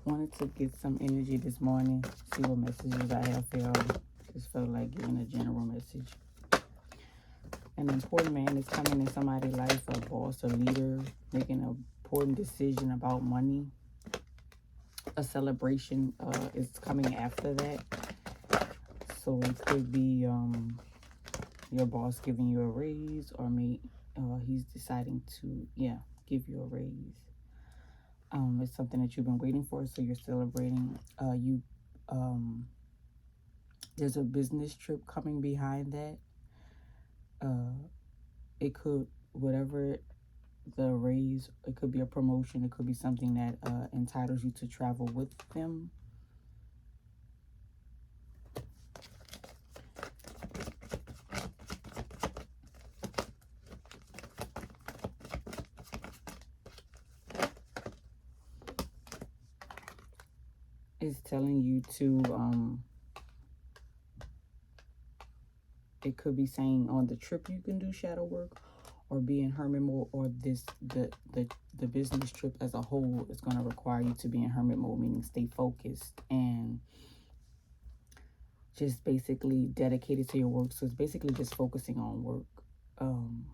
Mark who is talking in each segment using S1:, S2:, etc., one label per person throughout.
S1: Wanted to get some energy this morning, see what messages I have for y'all. Just felt like giving a general message. An important man is coming in somebody's life, a boss, a leader, making an important decision about money. A celebration is coming after that. So it could be your boss giving you a raise, or he's deciding to, give you a raise. It's something that you've been waiting for, so you're celebrating. There's a business trip coming behind that. It could, whatever the raise, it could be a promotion, it could be something that entitles you to travel with them. It's telling you to it could be saying on the trip you can do shadow work, or be in hermit mode, or the business trip as a whole is going to require you to be in hermit mode, meaning stay focused and just basically dedicated to your work. So it's basically just focusing on work. On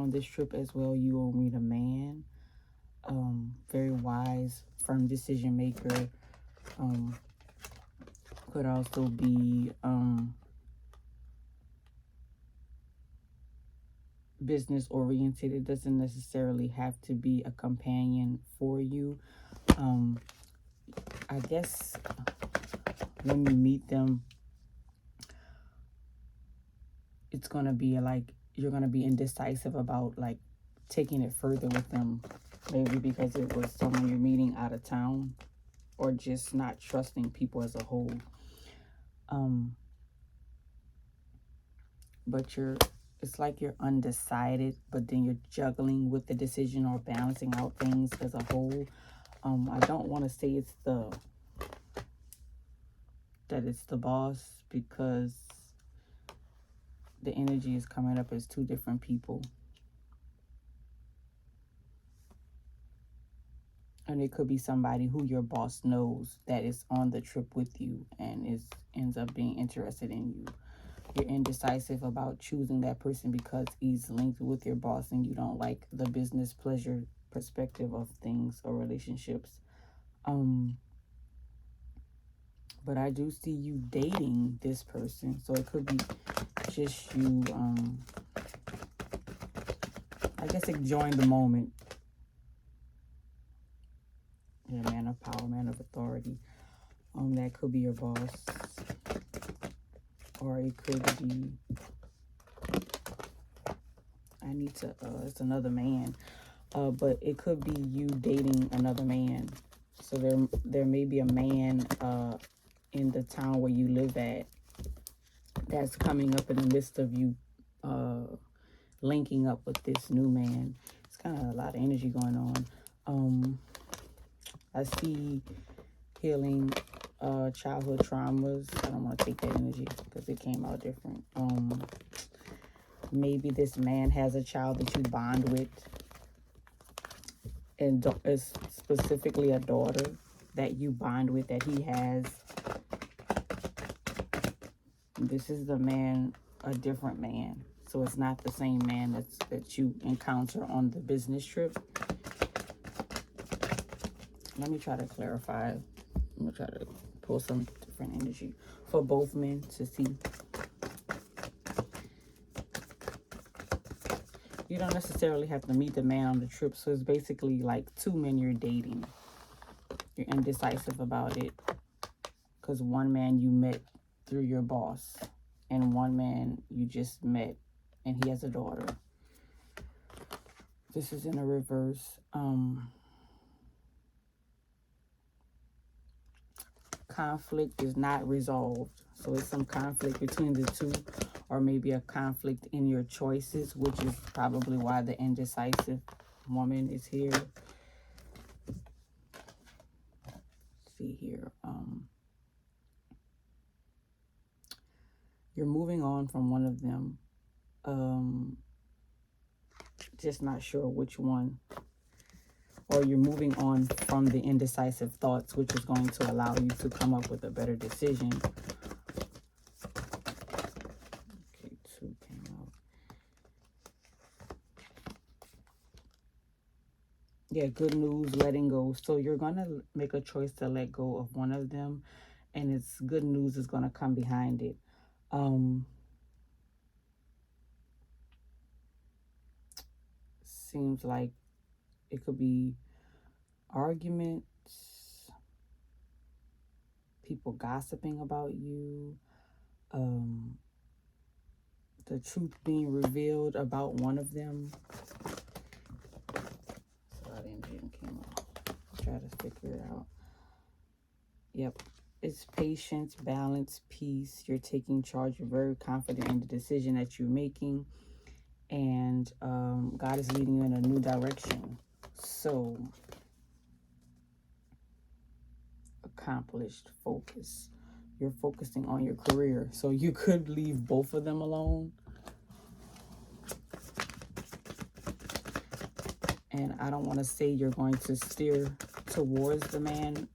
S1: this trip as well, you will meet a man, very wise, firm decision maker. Could also be business oriented. It doesn't necessarily have to be a companion for you. I guess when you meet them, it's going to be like you're going to be indecisive about like taking it further with them, maybe because it was someone you're meeting out of town, or just not trusting people as a whole. But it's like you're undecided, but then you're juggling with the decision or balancing out things as a whole. I don't want to say it's the boss, because the energy is coming up as two different people. And it could be somebody who your boss knows that is on the trip with you and ends up being interested in you. You're indecisive about choosing that person because he's linked with your boss and you don't like the business pleasure perspective of things or relationships. But I do see you dating this person. So it could be just you, I guess, enjoying the moment. Yeah, man of power, man of authority. That could be your boss. Or it could be, it's another man. But it could be you dating another man. So there may be a man in the town where you live at that's coming up in the midst of you linking up with this new man. It's kind of a lot of energy going on. I see healing childhood traumas. I don't want to take that energy because it came out different. Maybe this man has a child that you bond with, and it's specifically a daughter that you bond with that he has. This is the man, a different man. So it's not the same man that you encounter on the business trip. Let me try to clarify. I'm going to try to pull some different energy for both men to see. You don't necessarily have to meet the man on the trip. So it's basically like two men you're dating. You're indecisive about it because one man you met through your boss, and one man you just met and he has a daughter. This is in a reverse. Conflict is not resolved. So it's some conflict between the two, or maybe a conflict in your choices, which is probably why the indecisive woman is here. Let's see here. You're moving on from one of them. Just not sure which one. or you're moving on from the indecisive thoughts, which is going to allow you to come up with a better decision. Okay, 2 came out. Yeah, good news, letting go. So you're going to make a choice to let go of one of them, and it's good news is going to come behind it. Seems like it could be arguments, people gossiping about you, the truth being revealed about one of them. So that engine came out. Try to figure it out. Yep. It's patience, balance, peace. You're taking charge. You're very confident in the decision that you're making. And God is leading you in a new direction. So, accomplished, focus. You're focusing on your career. So you could leave both of them alone. And I don't want to say you're going to steer towards the man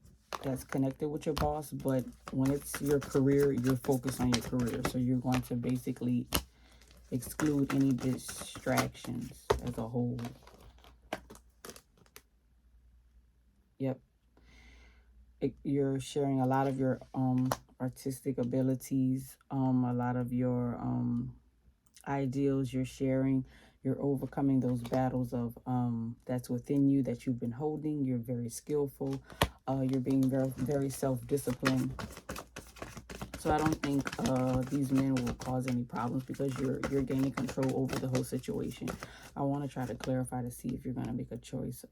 S1: that's connected with your boss, but when it's your career, you're focused on your career. So you're going to basically exclude any distractions as a whole. Yep. You're sharing a lot of your artistic abilities, a lot of your ideals you're sharing. You're overcoming those battles of that's within you that you've been holding. You're very skillful. You're being very, very self-disciplined. So I don't think these men will cause any problems because you're gaining control over the whole situation. I want to try to clarify to see if you're going to make a choice.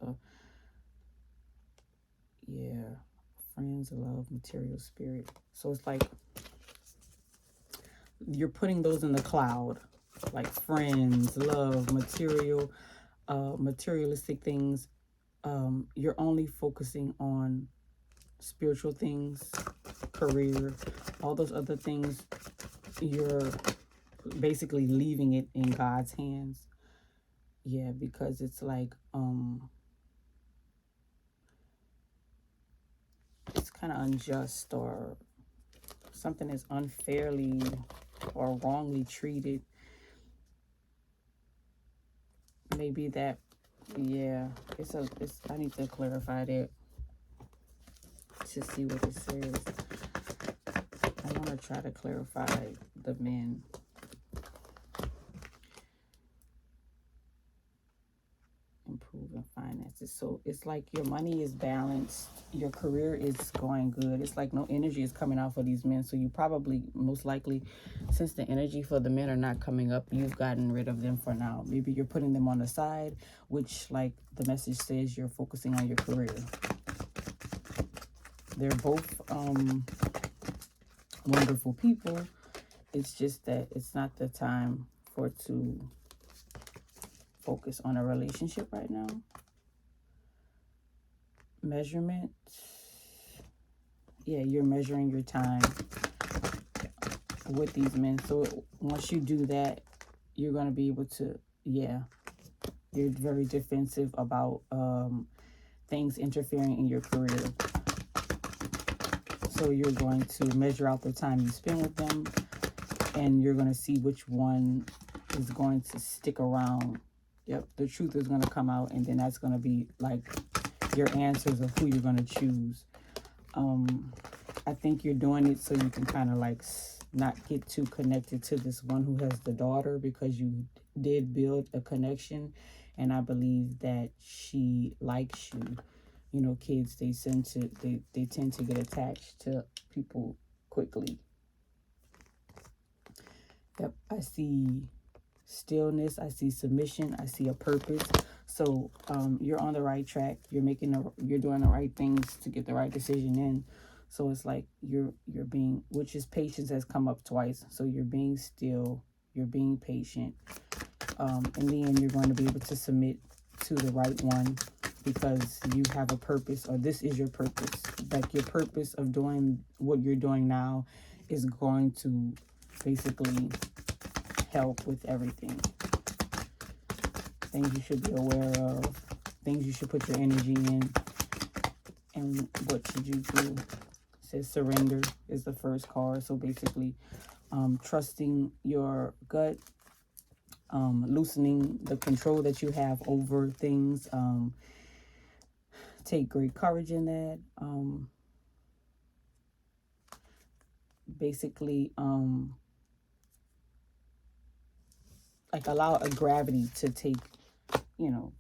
S1: Yeah, friends, love, material, spirit. So it's like you're putting those in the cloud, like friends, love, material, materialistic things. You're only focusing on spiritual things, career, all those other things. You're basically leaving it in God's hands. Yeah, because it's like it's kind of unjust, or something is unfairly or wrongly treated. Maybe that, yeah, I need to clarify that to see what it says. I want to try to clarify the men. Improving finances. So it's like your money is balanced, your career is going good. It's like no energy is coming out for these men. So you probably, most likely, since the energy for the men are not coming up, you've gotten rid of them for now. Maybe you're putting them on the side, which, like the message says, you're focusing on your career. They're both wonderful people. It's just that it's not the time for it to focus on a relationship right now. Measurement. Yeah, you're measuring your time with these men. So once you do that, you're going to be able to, yeah, you're very defensive about things interfering in your career. So you're going to measure out the time you spend with them, and you're going to see which one is going to stick around. Yep, the truth is going to come out, and then that's going to be like your answers of who you're going to choose. I think you're doing it so you can kind of like not get too connected to this one who has the daughter, because you did build a connection, and I believe that she likes you. You know, kids, they tend to get attached to people quickly. Yep, I see stillness, I see submission, I see a purpose. So you're on the right track. You're doing the right things to get the right decision in. So it's like you're being, which is patience has come up twice. So you're being still, you're being patient. In the end, you're going to be able to submit to the right one, because you have a purpose, or this is your purpose. Like your purpose of doing what you're doing now is going to basically help with everything. Things you should be aware of. things you should put your energy in, and what should you do. It says surrender is the first card. So basically, trusting your gut, loosening the control that you have over things. Take great courage in that. Basically, like allow a gravity to take, you know,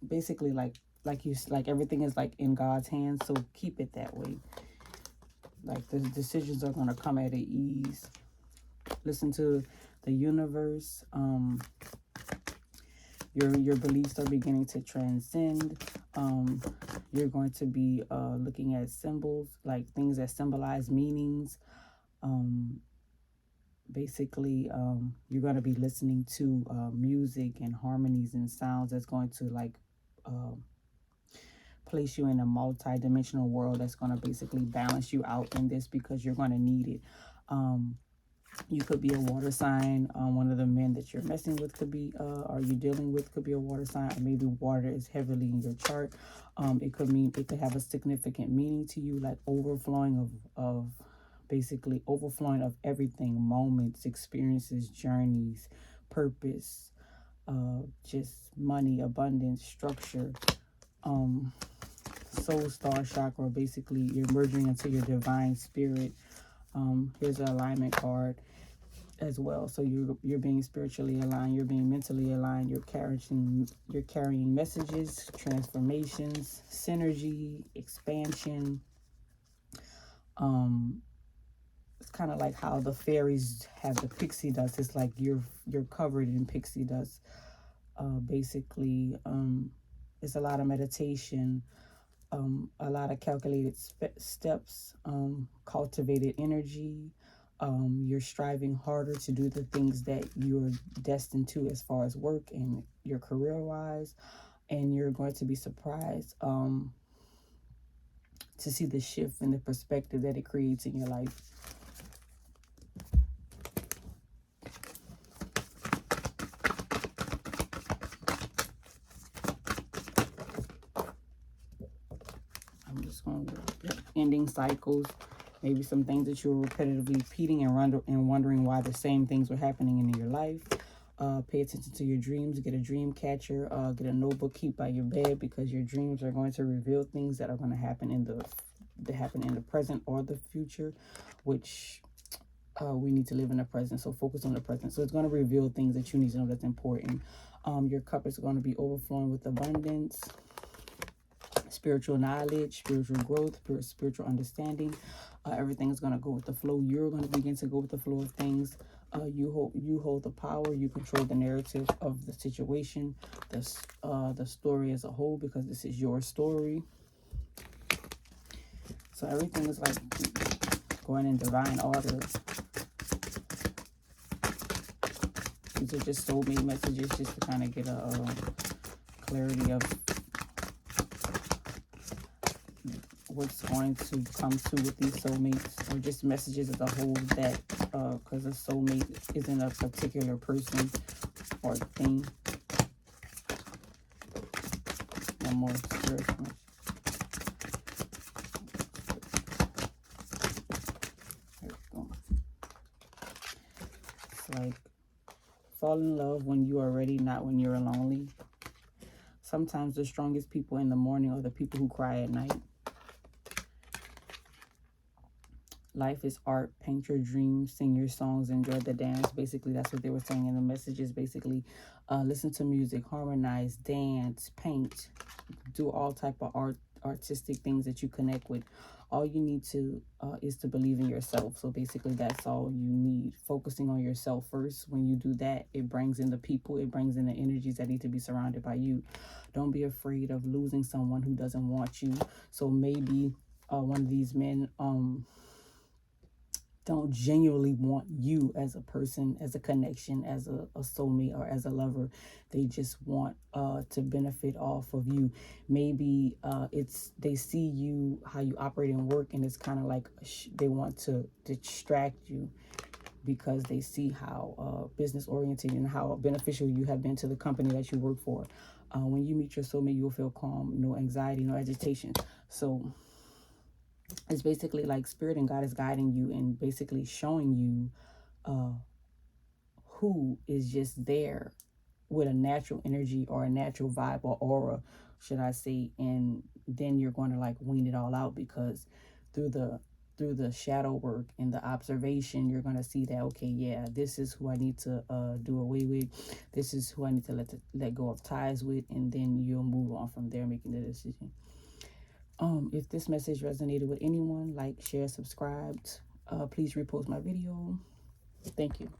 S1: basically like everything is like in God's hands. So keep it that way. Like the decisions are going to come at ease. Listen to the universe. Your beliefs are beginning to transcend. You're going to be looking at symbols, like things that symbolize meanings. Basically, you're going to be listening to music and harmonies and sounds that's going to like place you in a multi-dimensional world that's going to basically balance you out in this, because you're going to need it. You could be a water sign. One of the men that you're messing with could be, or you dealing with could be a water sign, or maybe water is heavily in your chart. It could have a significant meaning to you, like overflowing of basically overflowing of everything, moments, experiences, journeys, purpose, just money, abundance, structure, soul star chakra. Basically, you're merging into your divine spirit. Here's an alignment card as well. So you're being spiritually aligned, you're being mentally aligned, you're carrying messages, transformations, synergy, expansion. It's kind of like how the fairies have the pixie dust. It's like you're covered in pixie dust. Basically, it's a lot of meditation, a lot of calculated steps, cultivated energy. You're striving harder to do the things that you're destined to as far as work and your career wise, and you're going to be surprised to see the shift in the perspective that it creates in your life. I'm just going to ending cycles, maybe some things that you're repetitively repeating and wondering why the same things were happening in your life. Pay attention to your dreams. Get a dream catcher. Get a notebook, keep by your bed, because your dreams are going to reveal things that are going to happen in the present or the future, which we need to live in the present. So focus on the present. So it's going to reveal things that you need to know that's important. Your cup is going to be overflowing with abundance, spiritual knowledge, spiritual growth, spiritual understanding. Everything is going to go with the flow. You're going to begin to go with the flow of things. You hold the power. You control the narrative of the situation, the story as a whole, because this is your story. So everything is like going in divine order. These are just soulmate messages, just to kind of get a clarity of what's going to come to with these soulmates, or just messages as a whole, that because a soulmate isn't a particular person or thing. One more spiritual. There we go. It's like fall in love when you are ready, not when you're lonely. Sometimes the strongest people in the morning are the people who cry at night. Life is art. Paint your dreams, sing your songs, enjoy the dance. Basically, that's what they were saying in the messages. Basically, listen to music, harmonize, dance, paint, do all type of artistic things that you connect with. All you need to is to believe in yourself. So basically, that's all you need. Focusing on yourself first. When you do that, it brings in the people. It brings in the energies that need to be surrounded by you. Don't be afraid of losing someone who doesn't want you. So maybe one of these men don't genuinely want you as a person, as a connection, as a soulmate, or as a lover. They just want to benefit off of you. Maybe they see you, how you operate and work, and it's kind of like they want to distract you, because they see how business oriented and how beneficial you have been to the company that you work for. When you meet your soulmate, you'll feel calm, no anxiety, no agitation. So it's basically like Spirit and God is guiding you and basically showing you who is just there with a natural energy or a natural vibe or aura, should I say, and then you're going to like wean it all out, because through the shadow work and the observation, you're going to see that, okay, yeah, this is who I need to do away with, this is who I need to let go of ties with, and then you'll move on from there, making the decision. If this message resonated with anyone, like, share, subscribe, please repost my video. Thank you.